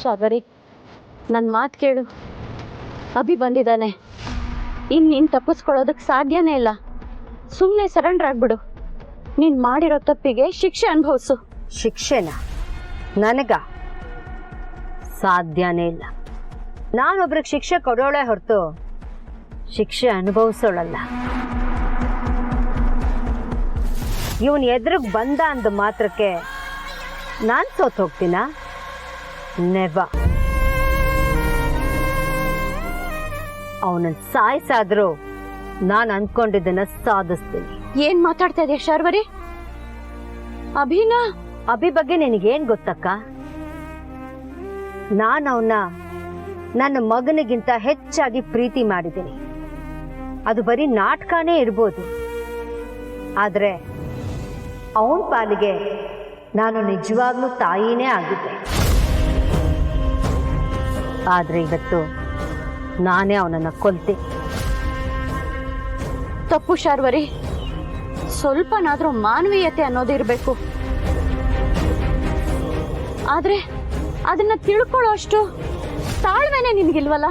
ಶಾರ್ವರಿ, ನನ್ನ ಮಾತು ಕೇಳು. ಅಭಿ ಬಂದಿದ್ದಾನೆ. ನೀನು ತಪ್ಪಿಸ್ಕೊಳ್ಳೋದಕ್ಕೆ ಸಾಧ್ಯನೇ ಇಲ್ಲ. ಸುಮ್ಮನೆ ಸರೆಂಡರ್ ಆಗ್ಬಿಡು. ನೀನು ಮಾಡಿರೋ ತಪ್ಪಿಗೆ ಶಿಕ್ಷೆ ಅನುಭವಿಸು. ಶಿಕ್ಷೆನ ನನಗ ಸಾಧ್ಯನೇ ಇಲ್ಲ. ನಾನೊಬ್ರಿಗೆ ಶಿಕ್ಷೆ ಕೊಡೋಳೆ ಹೊರತು ಶಿಕ್ಷೆ ಅನುಭವಿಸೋಳಲ್ಲ. ಇವನ್ ಎದುರಿಗೆ ಬಂದ ಅಂದ ಮಾತ್ರಕ್ಕೆ ನಾನು ಸೋತ್ ಹೋಗ್ತೀನ? ನೆವ. ಅವನನ್ನ ಸಾಯಿಸಾದ್ರೂ ನಾನು ಅನ್ಕೊಂಡಿದ್ದನ್ನ ಸಾಧಿಸ್ತೀನಿ. ಏನ್ ಮಾತಾಡ್ತಾ ಇದೆಯಾ ಶಾರ್ವರಿ? ಅಭಿ ಬಗ್ಗೆ ನಿನಗೇನ್ ಗೊತ್ತಕ್ಕ? ನಾನು ಅವನ್ನ ನನ್ನ ಮಗನಿಗಿಂತ ಹೆಚ್ಚಾಗಿ ಪ್ರೀತಿ ಮಾಡಿದ್ದೀನಿ. ಅದು ಬರೀ ನಾಟಕನೇ ಇರ್ಬೋದು, ಆದ್ರೆ ಅವನ ಪಾಲಿಗೆ ನಾನು ನಿಜವಾಗ್ಲೂ ತಾಯಿನೇ ಆಗಿದ್ದೆ. ಆದ್ರೆ ಇವತ್ತು ನಾನೇ ಅವನನ್ನ ಕೊಲ್ತೀನಿ. ತಪ್ಪು ಶಾರ್ವರಿ. ಸ್ವಲ್ಪನಾದ್ರೂ ಮಾನವೀಯತೆ ಅನ್ನೋದಿರ್ಬೇಕು. ಆದ್ರೆ ಅದನ್ನ ತಿಳ್ಕೊಳ್ಳೋ ಅಷ್ಟು ತಾಳ್ಮೆನೆ ನಿನ್ಗಿಲ್ವಲ್ಲ.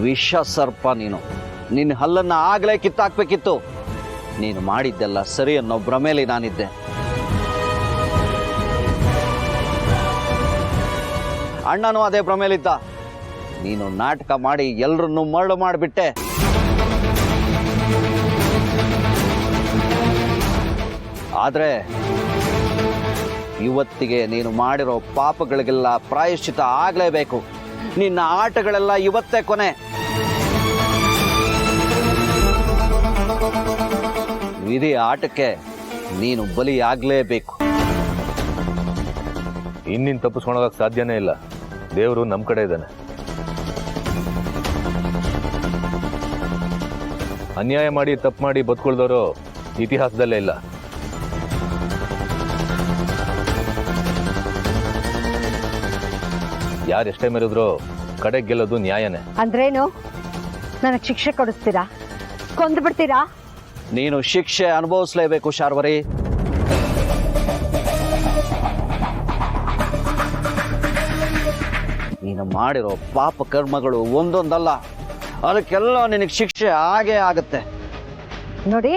ವಿಷ ಸರ್ಪ ನೀನು. ನಿನ್ನ ಹಲ್ಲನ್ನ ಆಗ್ಲೇ ಕಿತ್ತಾಕ್ಬೇಕಿತ್ತು. ನೀನು ಮಾಡಿದ್ದೆಲ್ಲ ಸರಿ ಅನ್ನೋ ಭ್ರಮೇಲಿ ನಾನಿದ್ದೆ. ಅಣ್ಣನೂ ಅದೇ ಭ್ರಮೇಲಿದ್ದ. ನೀನು ನಾಟಕ ಮಾಡಿ ಎಲ್ರನ್ನೂ ಮರಳು ಮಾಡಿಬಿಟ್ಟೆ. ಆದ್ರೆ ಇವತ್ತಿಗೆ ನೀನು ಮಾಡಿರೋ ಪಾಪಗಳಿಗೆಲ್ಲ ಪ್ರಾಯಶ್ಚಿತ ಆಗ್ಲೇಬೇಕು. ನಿನ್ನ ಆಟಗಳೆಲ್ಲ ಇವತ್ತೇ ಕೊನೆ. ವಿಧಿ ಆಟಕ್ಕೆ ನೀನು ಬಲಿಯಾಗ್ಲೇಬೇಕು. ಇನ್ನಿನ್ ತಪ್ಪಿಸ್ಕೊಳೋದಕ್ಕೆ ಸಾಧ್ಯನೇ ಇಲ್ಲ. ದೇವರು ನಮ್ಮ ಕಡೆ ಇದ್ದಾನೆ. ಅನ್ಯಾಯ ಮಾಡಿ ತಪ್ಪು ಮಾಡಿ ಬದುಕೊಳ್ದವರು ಇತಿಹಾಸದಲ್ಲೇ ಇಲ್ಲ. ಯಾರೆಷ್ಟೇ ಮೆರೆದ್ರು ಕಡೆಗೆ ಗೆಲ್ಲೋದು ನ್ಯಾಯನೇ. ಅಂದ್ರೇನು? ನನಗೆ ಶಿಕ್ಷೆ ಕೊಡಿಸ್ತೀರಾ? ಕೊಂದು ಬಿಡ್ತೀರಾ? ನೀನು ಶಿಕ್ಷೆ ಅನುಭವಿಸಲೇಬೇಕು ಶಾರ್ವರಿ. ನೀನು ಮಾಡಿರೋ ಪಾಪ ಕರ್ಮಗಳು ಒಂದೊಂದಲ್ಲ, ಅದಕ್ಕೆಲ್ಲ ನಿನಗೆ ಶಿಕ್ಷೆ ಆಗೇ ಆಗತ್ತೆ. ನೋಡಿ,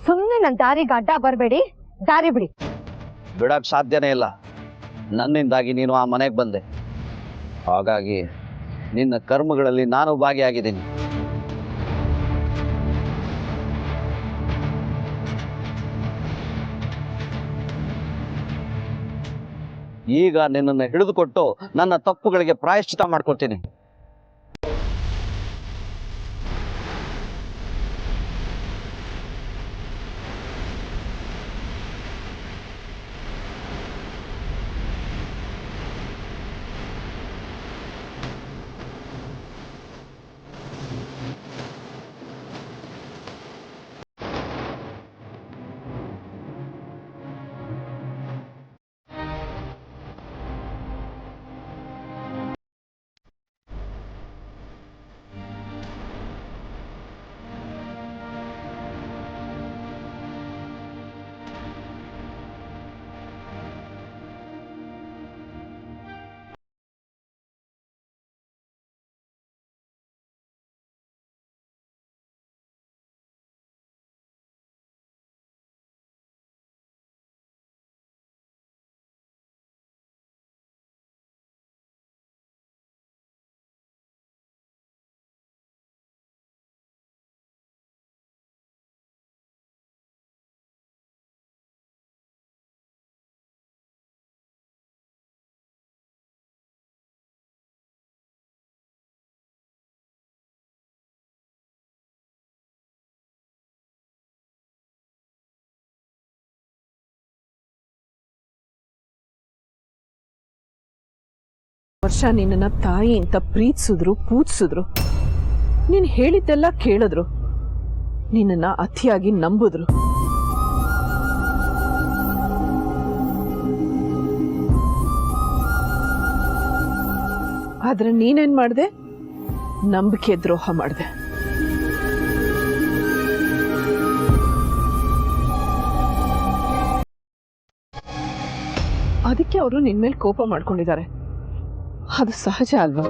ಸುಮ್ಮನೆ ನನ್ನ ದಾರಿಗೆ ಅಡ್ಡ ಬರಬೇಡಿ. ದಾರಿ ಬಿಡಿ. ಬಿಡಕ್ ಸಾಧ್ಯನೇ ಇಲ್ಲ. ನನ್ನಿಂದಾಗಿ ನೀನು ಆ ಮನೆಗೆ ಬಂದೆ. ಹಾಗಾಗಿ ನಿನ್ನ ಕರ್ಮಗಳಲ್ಲಿ ನಾನು ಭಾಗಿಯಾಗಿದ್ದೀನಿ. ಈಗ ನಿನ್ನನ್ನು ಹಿಡಿದುಕೊಟ್ಟು ನನ್ನ ತಪ್ಪುಗಳಿಗೆ ಪ್ರಾಯಶ್ಚಿತ ಮಾಡ್ಕೊಳ್ತೀನಿ. ವರ್ಷ ನಿನ್ನನ್ನ ತಾಯಿ ಅಂತ ಪ್ರೀತಿಸಿದ್ರು ಪೂಜಿಸಿದ್ರು, ನೀನ್ ಹೇಳಿದ್ದೆಲ್ಲ ಕೇಳಿದ್ರು, ನಿನ್ನನ್ನ ಅತಿಯಾಗಿ ನಂಬಿದ್ರು. ಆದ್ರೆ ನೀನೇನ್ ಮಾಡ್ದೆ? ನಂಬಿಕೆ ದ್ರೋಹ ಮಾಡ್ದೆ. ಅದಕ್ಕೆ ಅವರು ನಿನ್ ಮೇಲೆ ಕೋಪ ಮಾಡ್ಕೊಂಡಿದ್ದಾರೆ. ಅದು ಸಹಜ ಅಲ್ವಾ?